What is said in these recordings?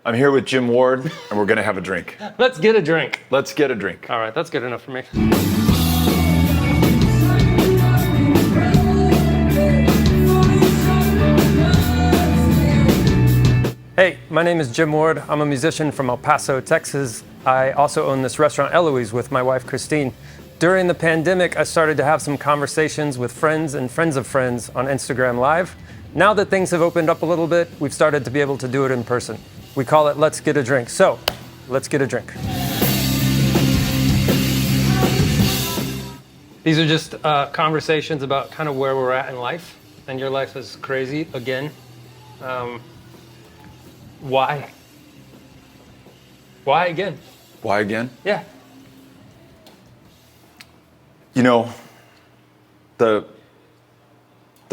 I'm here with Jim Ward, and we're going to have a drink. Let's get a drink. Let's get a drink. All right, that's good enough for me. Hey, my name is Jim Ward. I'm a musician from El Paso, Texas. I also own this restaurant, Eloise, with my wife, Christine. During the pandemic, I started to have some conversations with friends and friends of friends on Instagram Live. Now that things have opened up a little bit, we've started to be able to do it in person. We call it Let's Get a Drink. So, let's get a drink. These are just conversations about kind of where we're at in life. And your life is crazy again. Why? Why again? Why again? Yeah. You know, the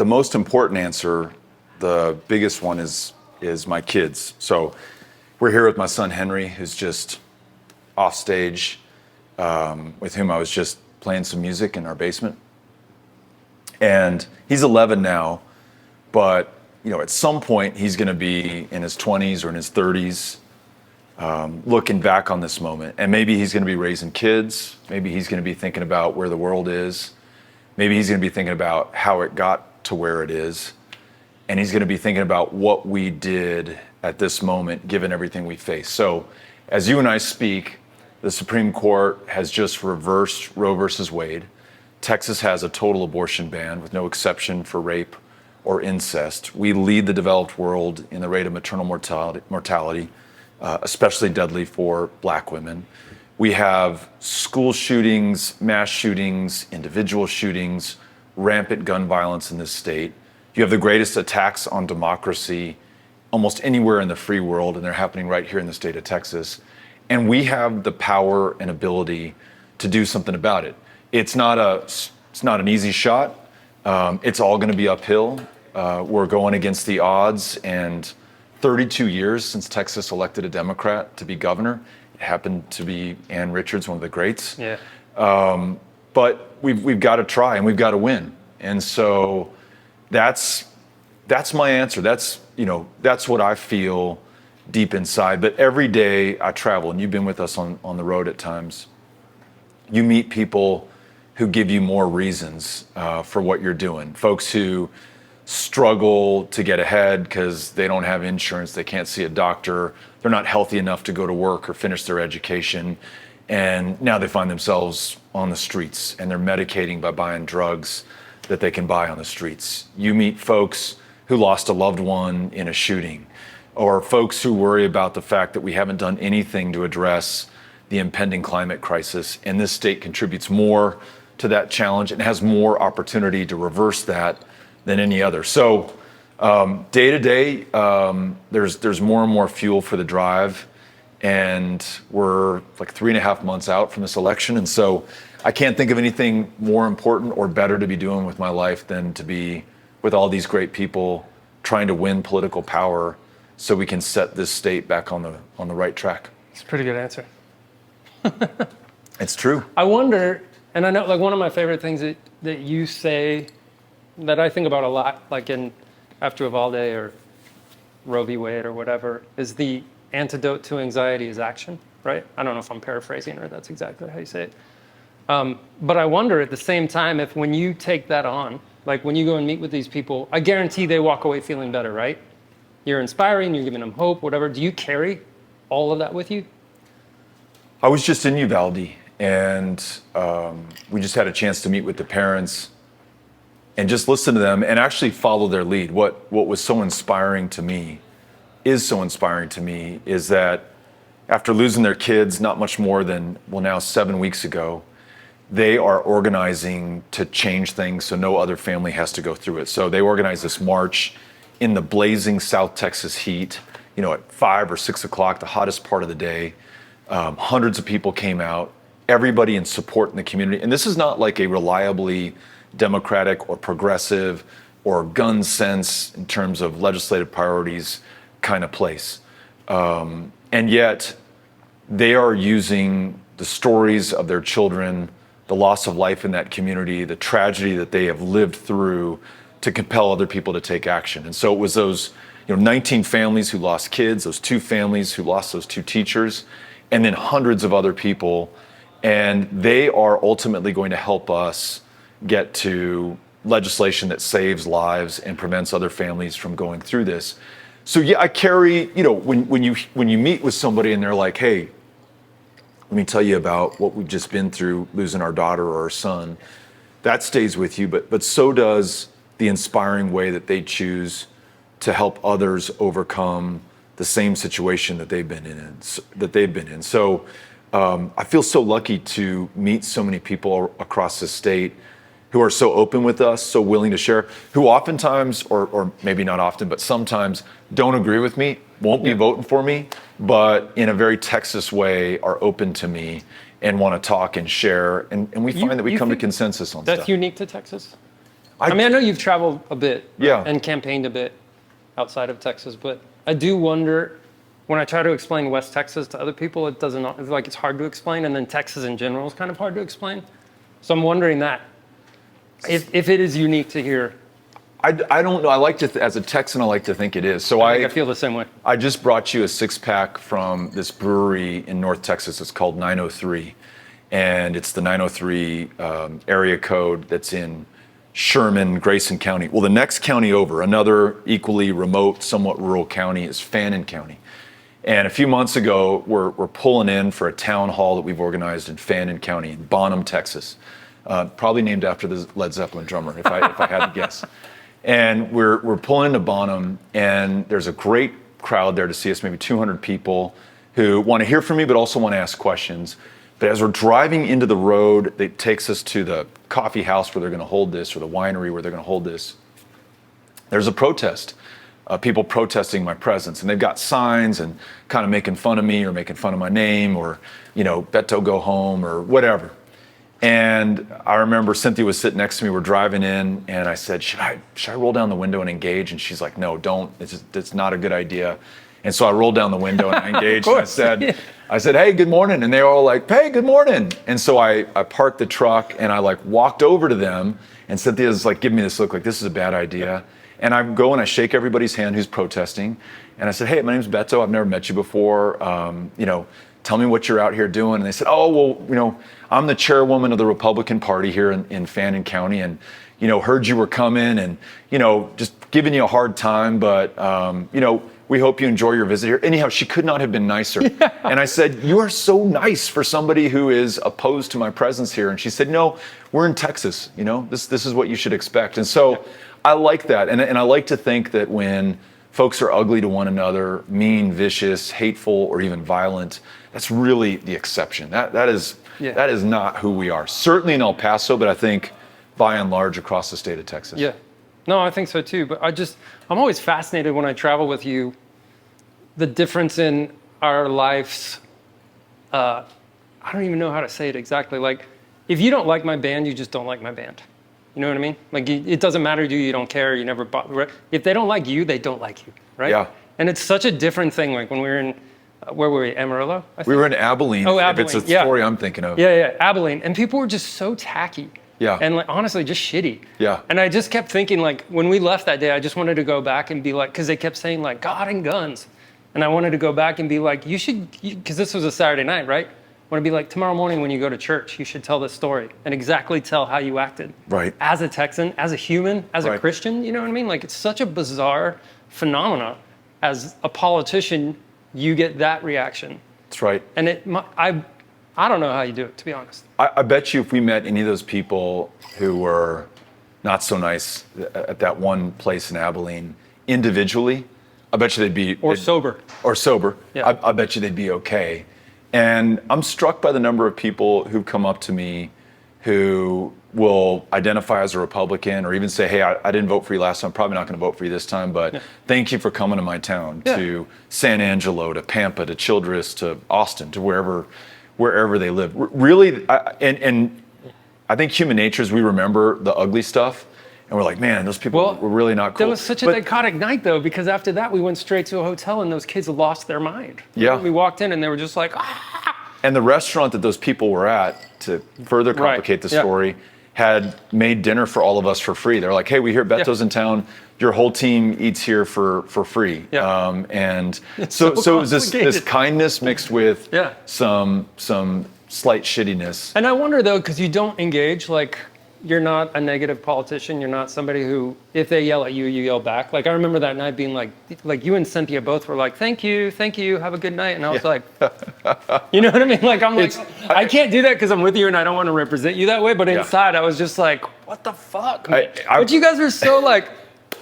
most important answer, the biggest one is my kids. So we're here with my son Henry, who's just off stage, with whom I was just playing some music in our basement. And he's 11 now, but you know, at some point he's going to be in his 20s or in his 30s, looking back on this moment. And maybe he's going to be raising kids. Maybe he's going to be thinking about where the world is. Maybe he's going to be thinking about how it got to where it is. And he's going to be thinking about what we did at this moment, given everything we face. So as you and I speak, the Supreme Court has just reversed Roe versus Wade. Texas has a total abortion ban with no exception for rape or incest. We lead the developed world in the rate of maternal mortality, especially deadly for Black women. We have school shootings, mass shootings, individual shootings, rampant gun violence in this state. You have the greatest attacks on democracy almost anywhere in the free world, and they're happening right here in the state of Texas. And we have the power and ability to do something about it. It's not an easy shot. It's all going to be uphill. We're going against the odds, and 32 years since Texas elected a Democrat to be governor. It happened to be Ann Richards, one of the greats. Yeah. But we've got to try, and we've got to win. And so that's my answer. That's what I feel deep inside. But every day I travel, and you've been with us on the road at times, you meet people who give you more reasons for what you're doing. Folks who struggle to get ahead because they don't have insurance, they can't see a doctor, they're not healthy enough to go to work or finish their education, and now they find themselves on the streets, and they're medicating by buying drugs that they can buy on the streets. You meet folks who lost a loved one in a shooting, or folks who worry about the fact that we haven't done anything to address the impending climate crisis, and this state contributes more to that challenge and has more opportunity to reverse that than any other. So day to day, there's more and more fuel for the drive, and we're like 3.5 months out from this election. And so I can't think of anything more important or better to be doing with my life than to be with all these great people trying to win political power so we can set this state back on the right track. It's a pretty good answer. It's true. I wonder, and I know like one of my favorite things that you say that I think about a lot, like in After Uvalde or Roe v. Wade or whatever, is the antidote to anxiety is action, right? I don't know if I'm paraphrasing or that's exactly how you say it. But I wonder at the same time if when you take that on, like when you go and meet with these people, I guarantee they walk away feeling better, right? You're inspiring, you're giving them hope, whatever. Do you carry all of that with you? I was just in Uvalde, and we just had a chance to meet with the parents and just listen to them and actually follow their lead. What was so inspiring to me, is that after losing their kids not much more than, now 7 weeks ago, they are organizing to change things so no other family has to go through it. So they organized this march in the blazing South Texas heat, at 5 or 6 o'clock, the hottest part of the day. Hundreds of people came out, everybody in support in the community. And this is not like a reliably democratic or progressive or gun sense in terms of legislative priorities kind of place. And yet they are using the stories of their children, the loss of life in that community, the tragedy that they have lived through to compel other people to take action. And so it was those 19 families who lost kids, those 2 families who lost those 2 teachers, and then hundreds of other people. And they are ultimately going to help us get to legislation that saves lives and prevents other families from going through this. So yeah, I carry, when you meet with somebody and they're like, hey, let me tell you about what we've just been through, losing our daughter or our son, that stays with you, but so does the inspiring way that they choose to help others overcome the same situation that they've been in. So I feel so lucky to meet so many people across the state who are so open with us, so willing to share, who oftentimes, or maybe not often, but sometimes don't agree with me, won't be voting for me, but in a very Texas way are open to me and want to talk and share. And we find that we come to consensus on stuff. That's unique to Texas? I mean, I know you've traveled a bit and campaigned a bit outside of Texas, but I do wonder, when I try to explain West Texas to other people, it's hard to explain, and then Texas in general is kind of hard to explain. So I'm wondering that, if it is unique to here. I don't know. I like to, as a Texan, I like to think it is. So I feel the same way. I just brought you a 6-pack from this brewery in North Texas. It's called 903, and it's the 903 area code that's in Sherman, Grayson County. Well, the next county over, another equally remote, somewhat rural county, is Fannin County. And a few months ago, we're pulling in for a town hall that we've organized in Fannin County, in Bonham, Texas. Probably named after the Led Zeppelin drummer, if I had to guess. And we're pulling into Bonham, and there's a great crowd there to see us, maybe 200 people who want to hear from me, but also want to ask questions. But as we're driving into the road that takes us to the coffee house where they're going to hold this, or the winery where they're going to hold this, there's a protest. People protesting my presence, and they've got signs and kind of making fun of me or making fun of my name, or, Beto go home, or whatever. And I remember Cynthia was sitting next to me. We're driving in, and I said, should I roll down the window and engage? And she's like, no, don't. It's not a good idea. And so I rolled down the window and I engaged. And I said, hey, good morning. And they were all like, hey, good morning. And so I parked the truck and I walked over to them, and Cynthia's giving me this look like this is a bad idea. And I go and I shake everybody's hand who's protesting. And I said, hey, my name's Beto. I've never met you before. Tell me what you're out here doing. And they said, oh, well, I'm the chairwoman of the Republican Party here in Fannin County, and, heard you were coming, and, just giving you a hard time, but, we hope you enjoy your visit here. Anyhow, she could not have been nicer. Yeah. And I said, you are so nice for somebody who is opposed to my presence here. And she said, no, we're in Texas. This is what you should expect. And so I like that. And I like to think that when folks are ugly to one another, mean, vicious, hateful, or even violent, that's really the exception. That is not who we are. Certainly in El Paso, but I think by and large across the state of Texas. Yeah. No, I think so too. But I'm always fascinated when I travel with you, the difference in our lives. I don't even know how to say it exactly. If you don't like my band, you just don't like my band. You know what I mean? It doesn't matter to you. You don't care. You never bought. If they don't like you, they don't like you, right? Yeah. And it's such a different thing. When we were in, where were we? Amarillo? I think? We were in Abilene. Oh, Abilene. If it's a story I'm thinking of. Yeah, Abilene. And people were just so tacky. Yeah. And honestly, just shitty. Yeah. And I just kept thinking, when we left that day, I just wanted to go back and be because they kept saying God and guns. And I wanted to go back and be you should, because this was a Saturday night, right? I want to be tomorrow morning when you go to church, you should tell this story and exactly tell how you acted. Right. As a Texan, as a human, as a Christian, you know what I mean? It's such a bizarre phenomena. As a politician, you get that reaction. That's right. And I don't know how you do it, to be honest. I bet you if we met any of those people who were not so nice at that one place in Abilene individually, I bet you they'd be... sober. Or sober. Yeah. I bet you they'd be okay. And I'm struck by the number of people who've come up to me who will identify as a Republican or even say, hey, I didn't vote for you last time, I'm probably not going to vote for you this time, but thank you for coming to my town, to San Angelo, to Pampa, to Childress, to Austin, to wherever they live. Really, and I think human nature is we remember the ugly stuff, and we're like, man, those people were really not cool. That was such a dichotic night, though, because after that, we went straight to a hotel, and those kids lost their mind. Yeah. We walked in, and they were just like, ah. And the restaurant that those people were at, to further complicate the story, had made dinner for all of us for free. They're like, hey, we hear Beto's in town. Your whole team eats here for free. Yeah. And so it was this kindness mixed with some slight shittiness. And I wonder though, because you don't engage, like you're not a negative politician. You're not somebody who, if they yell at you, you yell back. Like I remember that night being like you and Cynthia both were like, thank you, have a good night. And I was like, you know what I mean? Like I'm like, I can't do that because I'm with you and I don't want to represent you that way. But inside I was just like, what the fuck? But you guys are so like,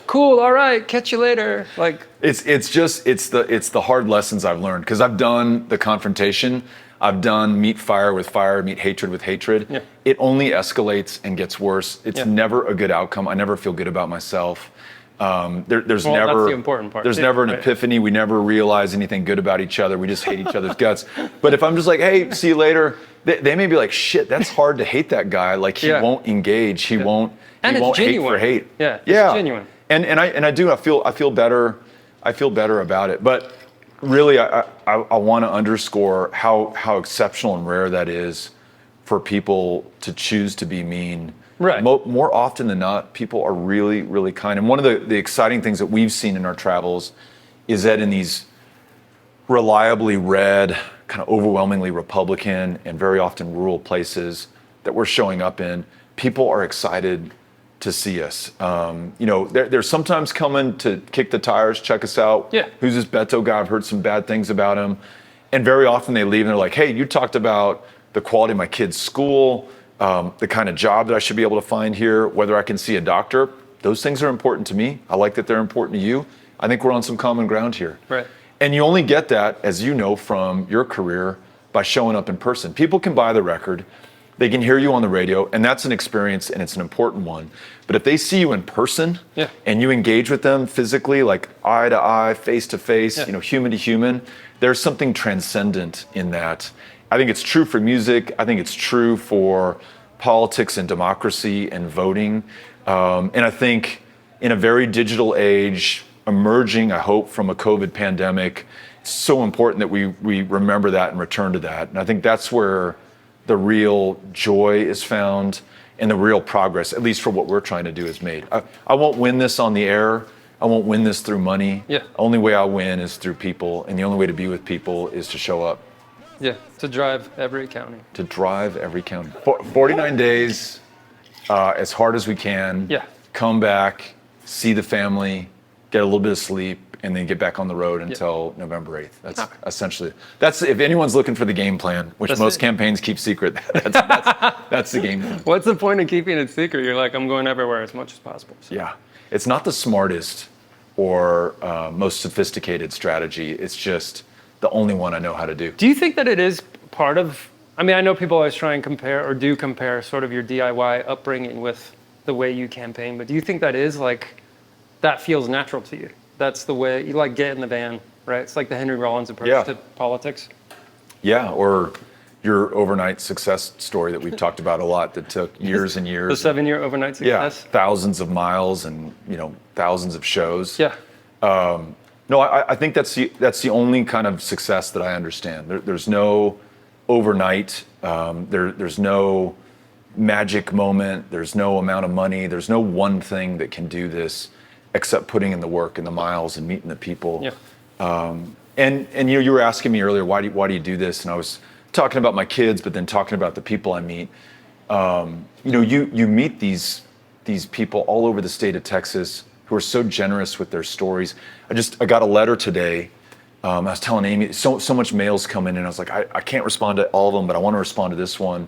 cool, all right, catch you later. Like it's the hard lessons I've learned because I've done the confrontation. I've done meet fire with fire, meet hatred with hatred. Yeah. It only escalates and gets worse. It's never a good outcome. I never feel good about myself. There's never that's the important part. There's never an epiphany. We never realize anything good about each other. We just hate each other's guts. But if I'm just like, hey, see you later, they may be like, shit, that's hard to hate that guy. Like he won't engage. He won't. And he it's won't genuine. hate for hate. Yeah. It's genuine. And I feel better. I feel better about it. But really, I want to underscore how exceptional and rare that is for people to choose to be mean. Right. More often than not, people are really, really kind. And one of the exciting things that we've seen in our travels is that in these reliably red, kind of overwhelmingly Republican and very often rural places that we're showing up in, people are excited to see us. They're sometimes coming to kick the tires, check us out. Yeah. Who's this Beto guy? I've heard some bad things about him. And very often they leave and they're like, hey, you talked about the quality of my kid's school, the kind of job that I should be able to find here, whether I can see a doctor. Those things are important to me. I like that they're important to you. I think we're on some common ground here. Right. And you only get that, as you know from your career, by showing up in person. People can buy the record. They can hear you on the radio, and that's an experience, and it's an important one. But if they see you in person, and you engage with them physically, like eye to eye, face to face, human to human, there's something transcendent in that. I think it's true for music. I think it's true for politics and democracy and voting. And I think in a very digital age, emerging, I hope, from a COVID pandemic, it's so important that we remember that and return to that. And I think that's where the real joy is found and the real progress, at least for what we're trying to do, is made. I won't win this on the air. I won't win this through money. Yeah. The only way I win is through people, and the only way to be with people is to show up. Yeah, to drive every county. To drive every county. 49 days, as hard as we can. Yeah. Come back, see the family, get a little bit of sleep, and then get back on the road until November 8th. That's essentially, if anyone's looking for the game plan, which most campaigns keep secret, that's the game plan. What's the point of keeping it secret? You're like, I'm going everywhere as much as possible. So. Yeah. It's not the smartest or most sophisticated strategy. It's just the only one I know how to do. Do you think that it is part of, I mean, I know people always try and compare or do compare sort of your DIY upbringing with the way you campaign, but do you think that is like, that feels natural to you? That's the way you like get in the van, right? It's like the Henry Rollins approach to politics. Yeah, or your overnight success story that we've talked about a lot that took years and years. The 7-year overnight success? Yeah, thousands of miles and thousands of shows. Yeah. No, I think that's the only kind of success that I understand. There's no overnight. There's no magic moment. There's no amount of money. There's no one thing that can do this except putting in the work and the miles and meeting the people. Yeah. And you were asking me earlier, why do you do this? And I was talking about my kids, but then talking about the people I meet. You meet these people all over the state of Texas who are so generous with their stories. I got a letter today. I was telling Amy, so much mail's coming in. I was like, I can't respond to all of them, but I want to respond to this one.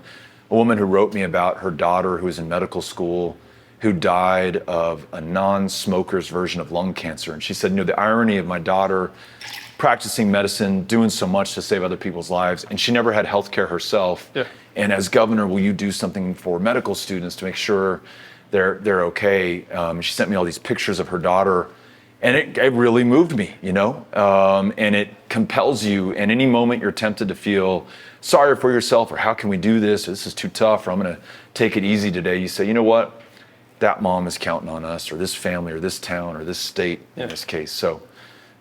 A woman who wrote me about her daughter who was in medical school, who died of a non-smoker's version of lung cancer. And she said, the irony of my daughter practicing medicine, doing so much to save other people's lives, and she never had health care herself. Yeah. And as governor, will you do something for medical students to make sure they're okay? She sent me all these pictures of her daughter, and it really moved me, and it compels you. And any moment you're tempted to feel sorry for yourself, or how can we do this? Or this is too tough, or I'm going to take it easy today. You say, you know what? That mom is counting on us, or this family, or this town, or this state in this case. So,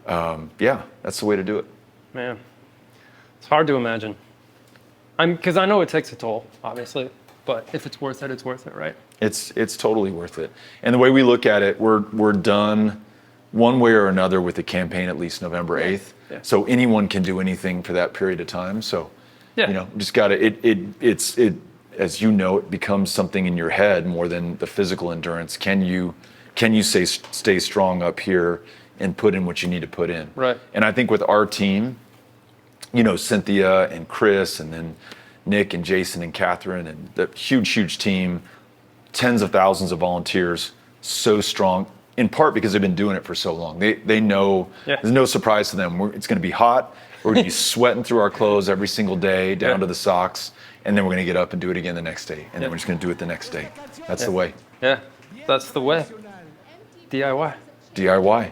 that's the way to do it. Man, it's hard to imagine. Because I know it takes a toll, obviously. but if it's worth it, it's worth it, right? It's totally worth it. And the way we look at it, we're done one way or another with the campaign at least November 8th. Yeah. So anyone can do anything for that period of time. So, Yeah. just got to, it's as you know, it becomes something in your head more than the physical endurance. Can you stay strong up here and put in what you need to put in? Right. And I think with our team, Cynthia and Chris, and then Nick and Jason and Catherine, and the huge team, tens of thousands of volunteers, so strong, in part because they've been doing it for so long. They know, there's no surprise to them. It's going to be hot. We're going to be sweating through our clothes every single day, down to the socks, and then we're going to get up and do it again the next day, and then we're just going to do it the next day. That's the way. Yeah, that's the way. DIY. DIY.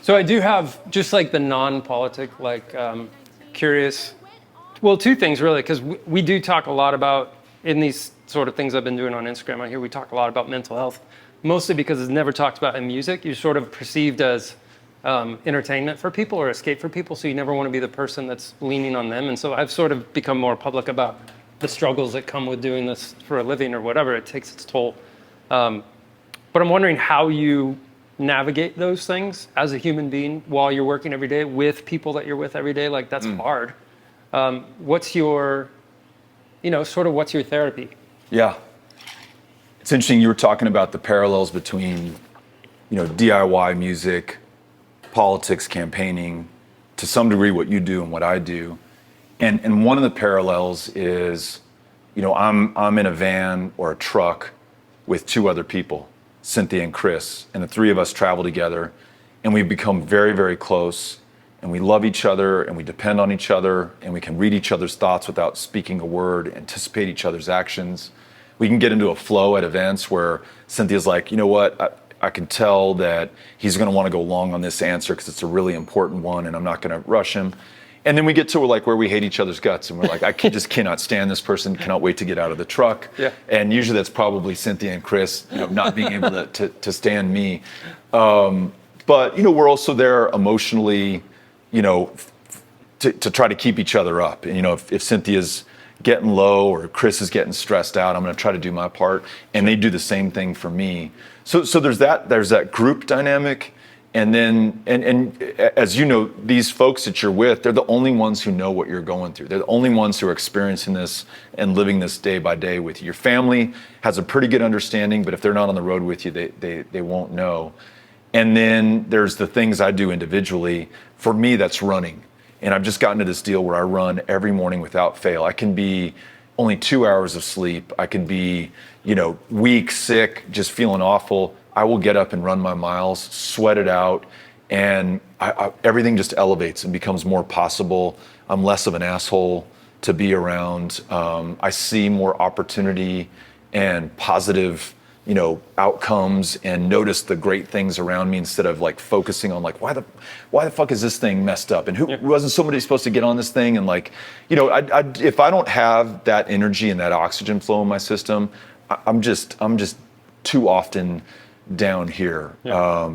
So I do have just like the non-politic, curious. Well, two things really, because we do talk a lot about, in these sort of things I've been doing on Instagram out here, we talk a lot about mental health, mostly because it's never talked about in music. You're sort of perceived as entertainment for people or escape for people, so you never want to be the person that's leaning on them. And so I've sort of become more public about the struggles that come with doing this for a living or whatever. It takes its toll. But I'm wondering how you navigate those things as a human being while you're working every day with people that you're with every day. Like, that's hard. What's your, what's your therapy? Yeah. It's interesting. You were talking about the parallels between, DIY music, politics, campaigning, to some degree what you do and what I do. And one of the parallels is, I'm in a van or a truck with two other people, Cynthia and Chris, and the three of us travel together, and we've become very, very close, and we love each other, and we depend on each other, and we can read each other's thoughts without speaking a word, anticipate each other's actions. We can get into a flow at events where Cynthia's like, you know what, I can tell that he's going to want to go long on this answer because it's a really important one, and I'm not going to rush him. And then we get to where we hate each other's guts, and we're like, just cannot stand this person, cannot wait to get out of the truck. Yeah. And usually that's probably Cynthia and Chris, not being able to stand me. But we're also there emotionally, to try to keep each other up. And if Cynthia's getting low or Chris is getting stressed out, I'm going to try to do my part, and they do the same thing for me. So there's that group dynamic. And then, and as you know, these folks that you're with, they're the only ones who know what you're going through. They're the only ones who are experiencing this and living this day by day with you. Your family has a pretty good understanding, but if they're not on the road with you, they won't know. And then there's the things I do individually. For me, that's running. And I've just gotten to this deal where I run every morning without fail. I can be only 2 hours of sleep. I can be, weak, sick, just feeling awful. I will get up and run my miles, sweat it out, and everything just elevates and becomes more possible. I'm less of an asshole to be around. I see more opportunity and positive, outcomes, and notice the great things around me instead of focusing on why the fuck is this thing messed up, and who wasn't somebody supposed to get on this thing, and if I don't have that energy and that oxygen flow in my system, I'm just too often down here. Yeah.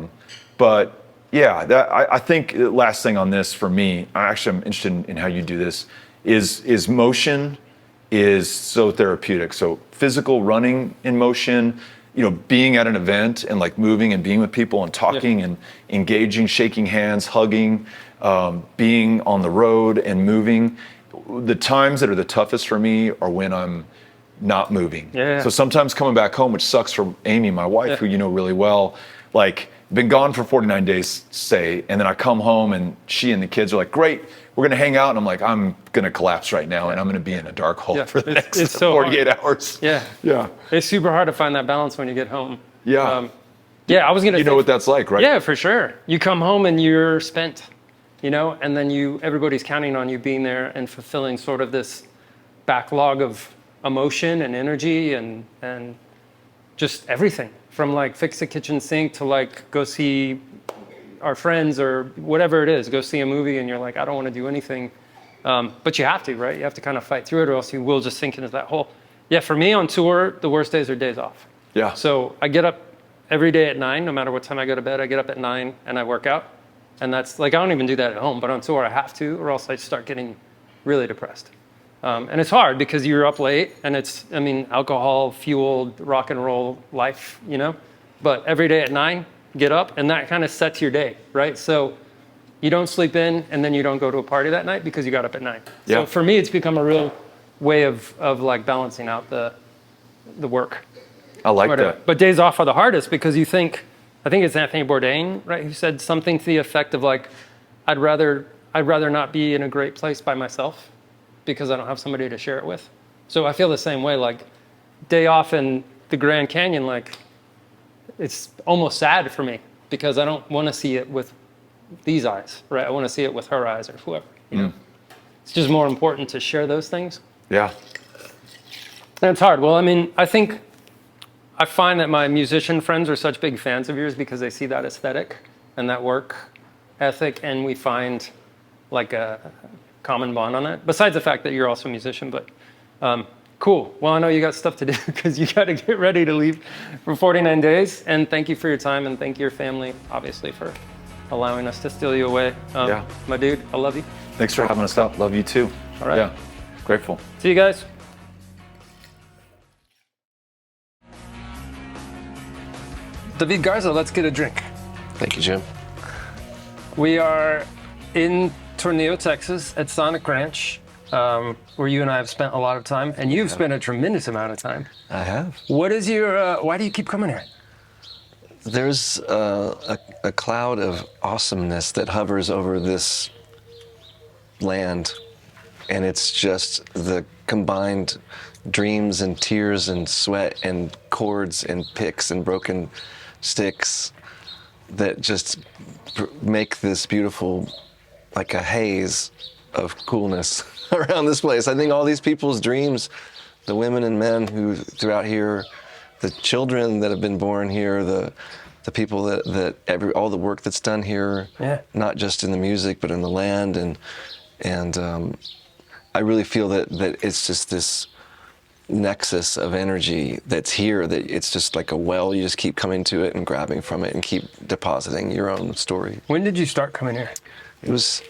But yeah, I think the last thing on this for me, I'm interested in how you do this, is motion is so therapeutic. So physical running in motion, being at an event and moving and being with people and talking and engaging, shaking hands, hugging, being on the road and moving. The times that are the toughest for me are when I'm not moving. Yeah. So sometimes coming back home, which sucks for Amy, my wife, who you know really well, been gone for 49 days, say, and then I come home and she and the kids are like, great, we're gonna hang out. And I'm like, I'm gonna collapse right now and I'm gonna be in a dark hole for the next 48 hours. Yeah. Yeah. It's super hard to find that balance when you get home. Yeah. I was gonna You know what that's like, right? Yeah, for sure. You come home and you're spent, and then everybody's counting on you being there and fulfilling sort of this backlog of emotion and energy and just everything from fix the kitchen sink to go see our friends or whatever it is, go see a movie, and you're like, I don't want to do anything. But you have to, right? You have to kind of fight through it or else you will just sink into that hole. Yeah, for me on tour, the worst days are days off. Yeah. So I get up every day at 9, no matter what time I go to bed, I get up at 9 and I work out. And that's I don't even do that at home, but on tour I have to, or else I start getting really depressed. And it's hard because you're up late and it's, I mean, alcohol fueled rock and roll life, you know, but every day at 9, get up and that kind of sets your day, right? So you don't sleep in and then you don't go to a party that night because you got up at 9. Yeah. So for me, it's become a real way of like balancing out the work. I like that. But days off are the hardest because you think, I think it's Anthony Bourdain, right? Who said something to the effect of like, I'd rather not be in a great place by myself because I don't have somebody to share it with. So I feel the same way, like day off in the Grand Canyon, like it's almost sad for me because I don't want to see it with these eyes, right? I want to see it with her eyes or whoever, you know? It's just more important to share those things. Yeah. And it's hard. Well, I mean, I find that my musician friends are such big fans of yours because they see that aesthetic and that work ethic, and we find like a common bond on that. Besides the fact that you're also a musician, but cool. Well, I know you got stuff to do because you got to get ready to leave for 49 days. And thank you for your time, and thank your family, obviously, for allowing us to steal you away. Yeah. My dude, I love you. Thanks for having us out. Love you too. All right. Yeah. Grateful. See you guys. David Garza, let's get a drink. Thank you, Jim. We are in Tornillo, Texas at Sonic Ranch, where you and I have spent a lot of time, and you've spent a tremendous amount of time. I have. What is your, why do you keep coming here? There's a cloud of awesomeness that hovers over this land, and it's just the combined dreams and tears and sweat and chords and picks and broken sticks that just make this beautiful, like a haze of coolness around this place. I think all these people's dreams, the women and men who throughout here, the children that have been born here, the people that all the work that's done here, not just in the music but in the land, and I really feel that it's just this nexus of energy that's here, that it's just like a well. You just keep coming to it and grabbing from it and keep depositing your own story. When did you start coming here? It was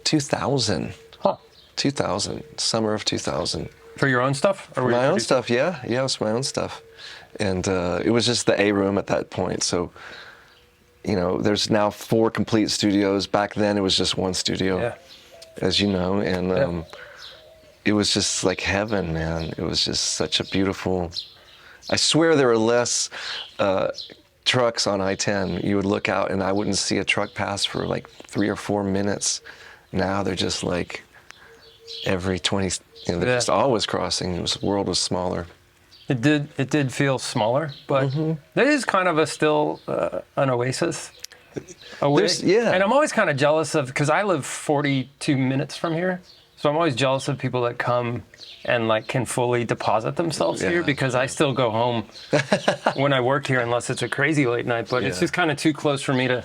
2000. Huh. 2000, summer of 2000. For your own stuff? Or For my own stuff, yeah. Yeah, it was my own stuff. And it was just the A room at that point. So, you know, there's now 4 complete studios. Back then it was just 1 studio, as you know. And it was just like heaven, man. It was just such a beautiful... I swear there were less trucks on I-10. You would look out and I wouldn't see a truck pass for like 3 or 4 minutes. Now they're just like every 20, you know, they're just always crossing. The world was smaller. It did feel smaller, but there is kind of still an oasis. And I'm always kind of jealous of, because I live 42 minutes from here, so I'm always jealous of people that come and like can fully deposit themselves here, because I still go home when I work here unless it's a crazy late night, but it's just kind of too close for me to,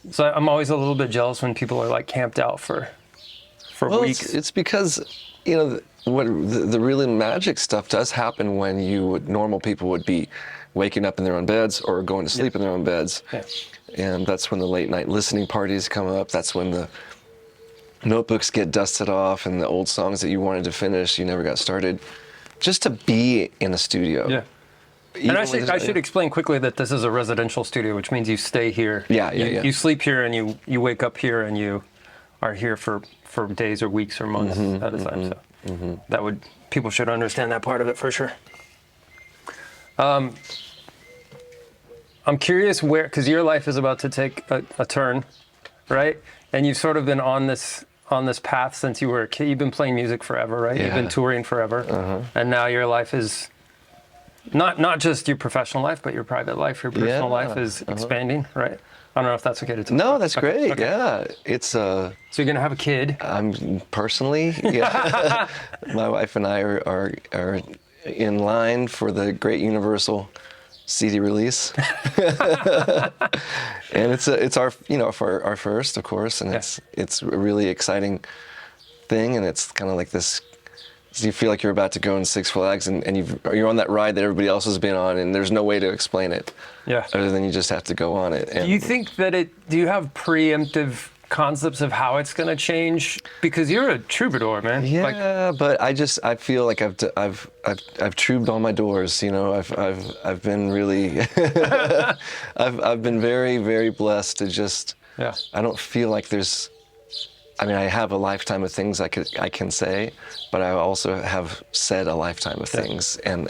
so I'm always a little bit jealous when people are like camped out for weeks. It's because, you know, what the really magic stuff does happen when normal people would be waking up in their own beds or going to sleep in their own beds. And that's when the late night listening parties come up. That's when the notebooks get dusted off and the old songs that you wanted to finish, you never got started. Just to be in a studio. And I should explain quickly that this is a residential studio, which means you stay here. You sleep here and you wake up here and you are here for days or weeks or months at a time. So people should understand that part of it for sure. I'm curious because your life is about to take a turn, right? And you've sort of been on this path since you were a kid. You've been playing music forever, right? You've been touring forever. And now your life is not just your professional life, but your private life, your personal life is expanding, right? I don't know if that's okay to talk about. No, that's great. Okay. Yeah, it's So you're gonna have a kid? I'm personally, my wife and I are in line for the Great Universal CD release, and it's our our first, of course, and it's a really exciting thing, and it's kind of like this. You feel like you're about to go in Six Flags, and you're on that ride that everybody else has been on, and there's no way to explain it. Other than you just have to go on it. And do you think that do you have preemptive concepts of how it's going to change? Because you're a troubadour, man. Yeah, Like, but I feel like I've troubed all my doors. You know, I've been really, I've been very, very blessed to just. yeah. I don't feel like there's. I mean, I have a lifetime of things I can say, but I also have said a lifetime of things, and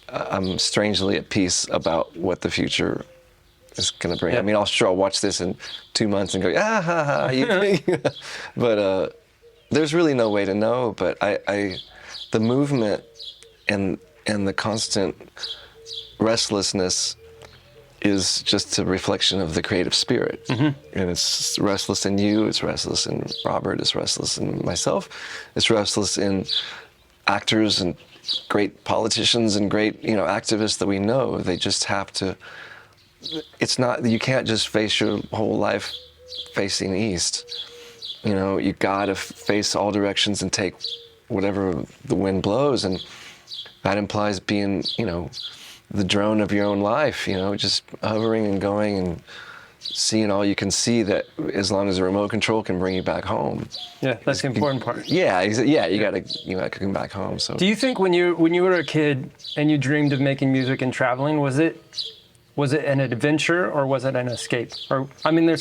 I'm strangely at peace about what the future is going to bring. Yeah. I mean, I'll watch this in 2 months and go, ah, ha, ha. But there's really no way to know. But the movement and the constant restlessness is just a reflection of the creative spirit. And it's restless in you, it's restless in Robert, it's restless in myself, it's restless in actors and great politicians and great, activists that we know. They just have to, it's not, you can't just face your whole life facing east. You gotta face all directions and take whatever the wind blows, and that implies being, the drone of your own life, just hovering and going and seeing all you can see, that as long as the remote control can bring you back home. Yeah, that's the important part. Yeah, you gotta come back home. So Do you think when you were a kid and you dreamed of making music and traveling, was it an adventure or was it an escape? Or, I mean, do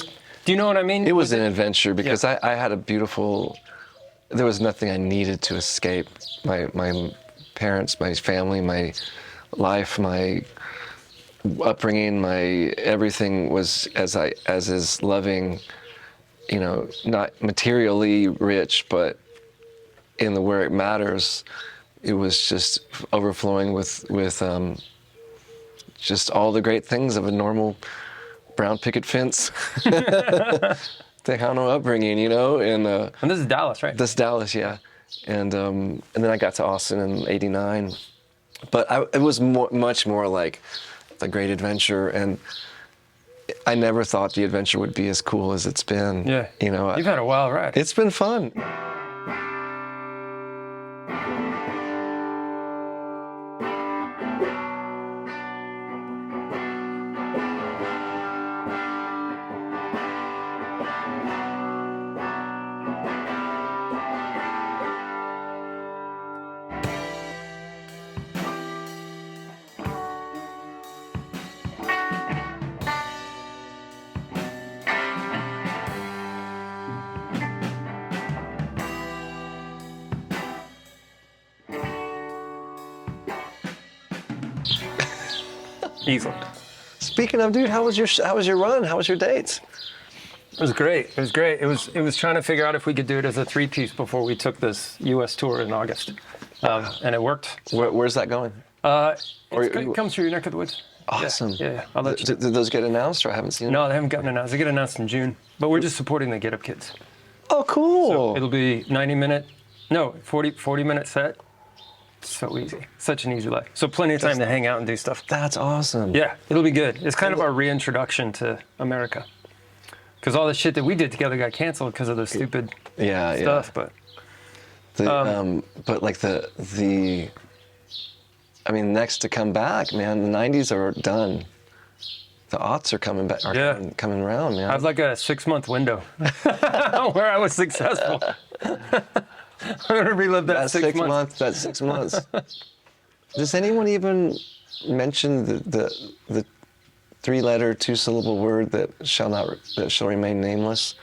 you know what I mean? it was an adventure because I had there was nothing I needed to escape. My parents, my family, my life, my upbringing, my everything was as is loving, not materially rich, but in the where it matters, it was just overflowing with just all the great things of a normal brown picket fence Tejano upbringing, and this is Dallas, right? this Dallas, yeah, and then I got to Austin in '89. But it was much more like the great adventure, and I never thought the adventure would be as cool as it's been. Yeah. You've had a wild ride. It's been fun. Easily. Speaking of, dude, how was your run? How was your dates? It was great. It was trying to figure out if we could do it as a 3-piece before we took this U.S. tour in August, and it worked. Where's that going? It comes through your neck of the woods. Awesome. Yeah. I'll let you. Did those get announced, or I haven't seen them? No, they haven't gotten announced. They get announced in June, but we're just supporting the Get Up Kids. Oh, cool. So it'll be 40-minute set. So easy. Such an easy life. So plenty of time to hang out and do stuff. That's awesome. Yeah, it'll be good. It's kind of our reintroduction to America. Because all the shit that we did together got canceled because of the stupid stuff. But but like I mean, next to come back, man, the 90s are done. The aughts are coming back, coming around, man. I have like a 6-month window where I was successful. I'm gonna relive that 6 months. That 6 months. Does anyone even mention the 3-letter, 2-syllable word that shall remain nameless?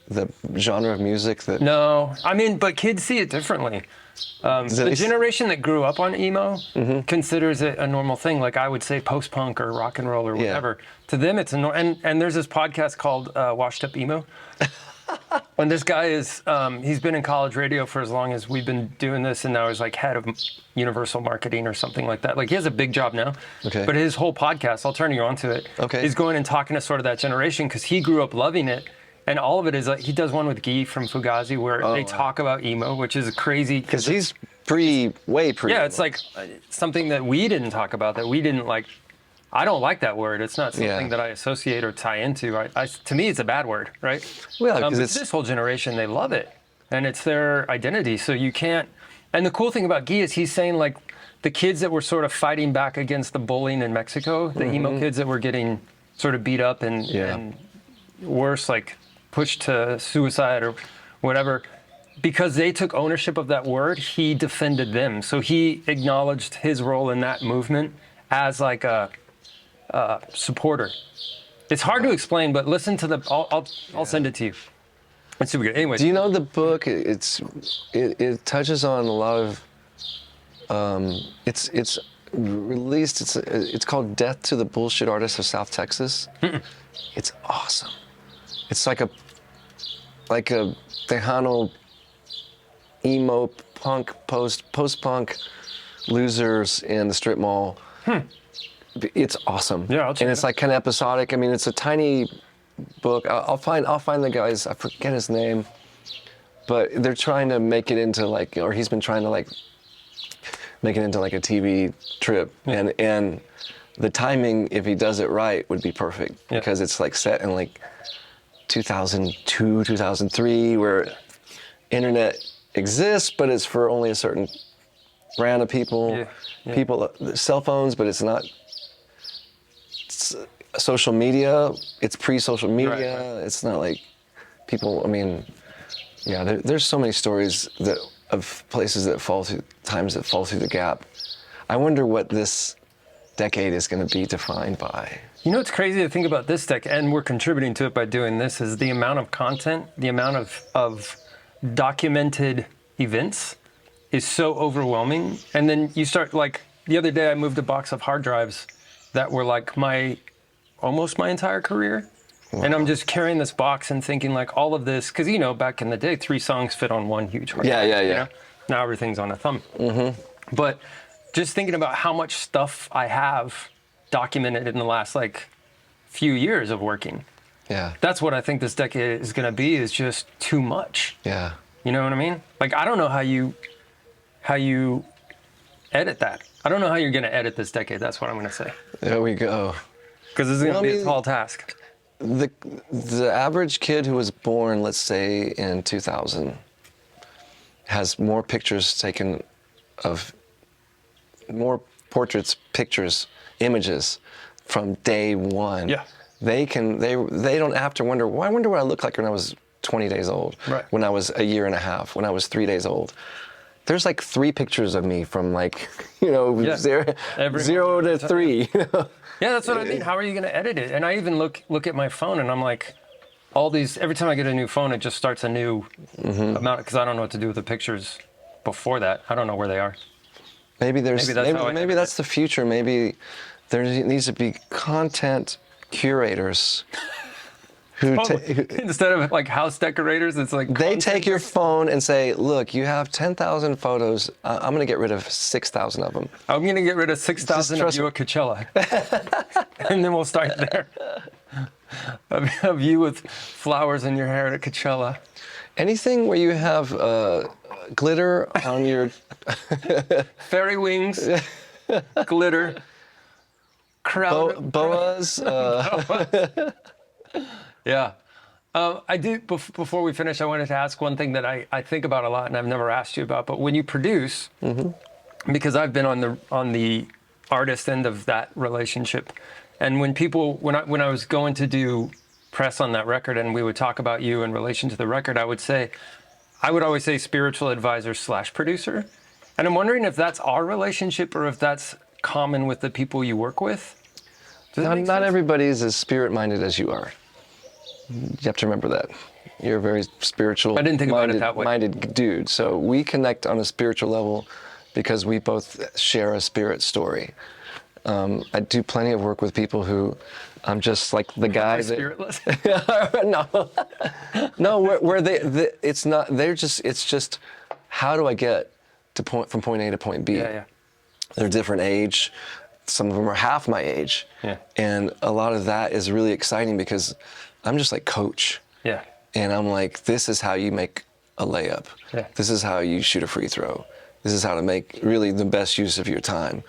The genre of music that. No, I mean, but kids see it differently. The generation that grew up on emo considers it a normal thing. Like I would say post-punk or rock and roll or whatever. Yeah. To them, it's and there's this podcast called Washed Up Emo. And this guy he's been in college radio for as long as we've been doing this, and now he's like head of Universal Marketing or something like that. Like he has a big job now. Okay. But his whole podcast, I'll turn you on to it. Okay. He's going and talking to sort of that generation because he grew up loving it. And all of it is like, he does one with Guy from Fugazi where they talk about emo, which is crazy. Because he's way pre. Yeah, it's like something that we didn't talk about, that we didn't like. I don't like that word. It's not something that I associate or tie into. To me, it's a bad word, right? Well, because this whole generation, they love it. And it's their identity. So you can't. And the cool thing about Guy is he's saying like the kids that were sort of fighting back against the bullying in Mexico, the emo kids that were getting sort of beat up and worse, like pushed to suicide or whatever, because they took ownership of that word, he defended them. So he acknowledged his role in that movement as like a supporter. It's hard to explain, but listen to I'll send it to you. It's super good. Anyway, Do you know the book? It touches on a lot of. It's released. It's called Death to the Bullshit Artists of South Texas. It's awesome. It's like a Tejano emo punk post-punk losers in the strip mall. It's awesome. Yeah, I'll check and it it's out. like kind of episodic. I mean, it's a tiny book. I'll find the guys. I forget his name, but they're trying to make it into like, or he's been trying to like make it into like a TV trip, and the timing, if he does it right, would be perfect because it's like set in like 2002, 2003, where internet exists, but it's for only a certain brand of people. People, cell phones, but it's not. Social media, it's pre-social media. Right. It's not like people. I mean, there's so many stories of places that fall through, times that fall through the gap. I wonder what this decade is going to be defined by. You know what's crazy to think about this decade, and we're contributing to it by doing this, is the amount of content, the amount of documented events is so overwhelming. And then you start, like, the other day I moved a box of hard drives that were like almost my entire career. Wow. And I'm just carrying this box and thinking like all of this, because back in the day, 3 songs fit on one huge hard drive. Yeah. Now everything's on a thumb. Mm-hmm. But just thinking about how much stuff I have documented in the last like few years of working. Yeah. That's what I think this decade is going to be, is just too much. Yeah. You know what I mean? Like, I don't know how you edit that. I don't know how you're going to edit this decade. That's what I'm going to say. There we go. Because this is going to be a tall task. The average kid who was born, let's say, in 2000, has more pictures taken of, more portraits, pictures, images from day one. Yeah. They don't have to wonder, well, I wonder what I looked like when I was 20 days old, right. When I was a year and a half, when I was 3 days old. There's like 3 pictures of me from like, zero to 3. Yeah, that's what I mean. How are you going to edit it? And I even look at my phone and I'm like, every time I get a new phone, it just starts a new amount, because I don't know what to do with the pictures before that. I don't know where they are. Maybe that's the future. Maybe there needs to be content curators who instead of like house decorators, it's like they take your phone and say, look, you have 10,000 photos. I'm going to get rid of 6,000 of them. I'm going to get rid of 6,000 of you at Coachella. And then we'll start there. Of you with flowers in your hair at Coachella. Anything where you have glitter on your... Fairy wings, glitter, crowd. Boas. Yeah. I do, before we finish, I wanted to ask one thing that I think about a lot and I've never asked you about, but when you produce, because I've been on the artist end of that relationship, and when I was going to do press on that record and we would talk about you in relation to the record, I would always say spiritual advisor / producer. And I'm wondering if that's our relationship or if that's common with the people you work with. Not everybody is as spirit-minded as you are. You have to remember that. You're a very spiritual, I didn't think about it that way. minded dude. So we connect on a spiritual level because we both share a spirit story. I do plenty of work with people who I'm just like the guy that spiritless. no, where it's just how do I get from point A to point B? Yeah. They're different age. Some of them are half my age. Yeah. And a lot of that is really exciting because I'm just like coach. Yeah. And I'm like, this is how you make a layup. Yeah. This is how you shoot a free throw. This is how to make really the best use of your time.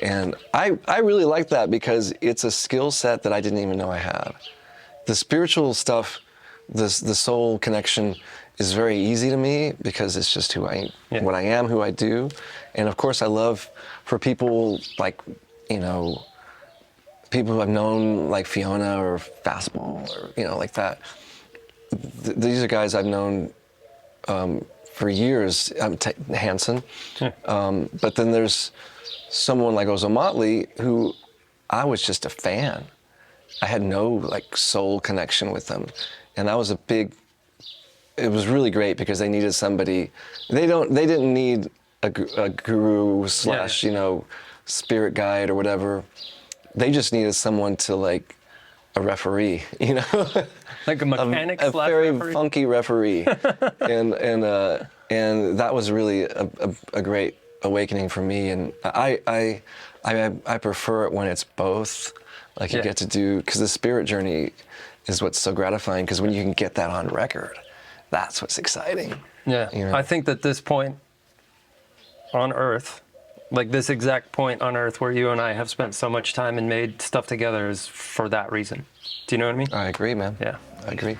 And I really like that because it's a skill set that I didn't even know I had. The spiritual stuff, the soul connection is very easy to me because it's just what I am, who I do. And of course I love for people like, people who I've known, like Fiona or Fastball, or like that. These are guys I've known for years. Hanson, but then there's someone like Ozomatli who I was just a fan. I had no like soul connection with them, and I was it was really great because they needed somebody. They didn't need a guru / spirit guide or whatever. They just needed someone to like a referee, Like a mechanic a very referee? funky referee, and that was really a great awakening for me. And I prefer it when it's both. Like you get to do, because the spirit journey is what's so gratifying. Because when you can get that on record, that's what's exciting. Yeah, I think that this point on Earth, like this exact point on Earth where you and I have spent so much time and made stuff together, is for that reason. Do you know what I mean? I agree, man. Yeah. I agree.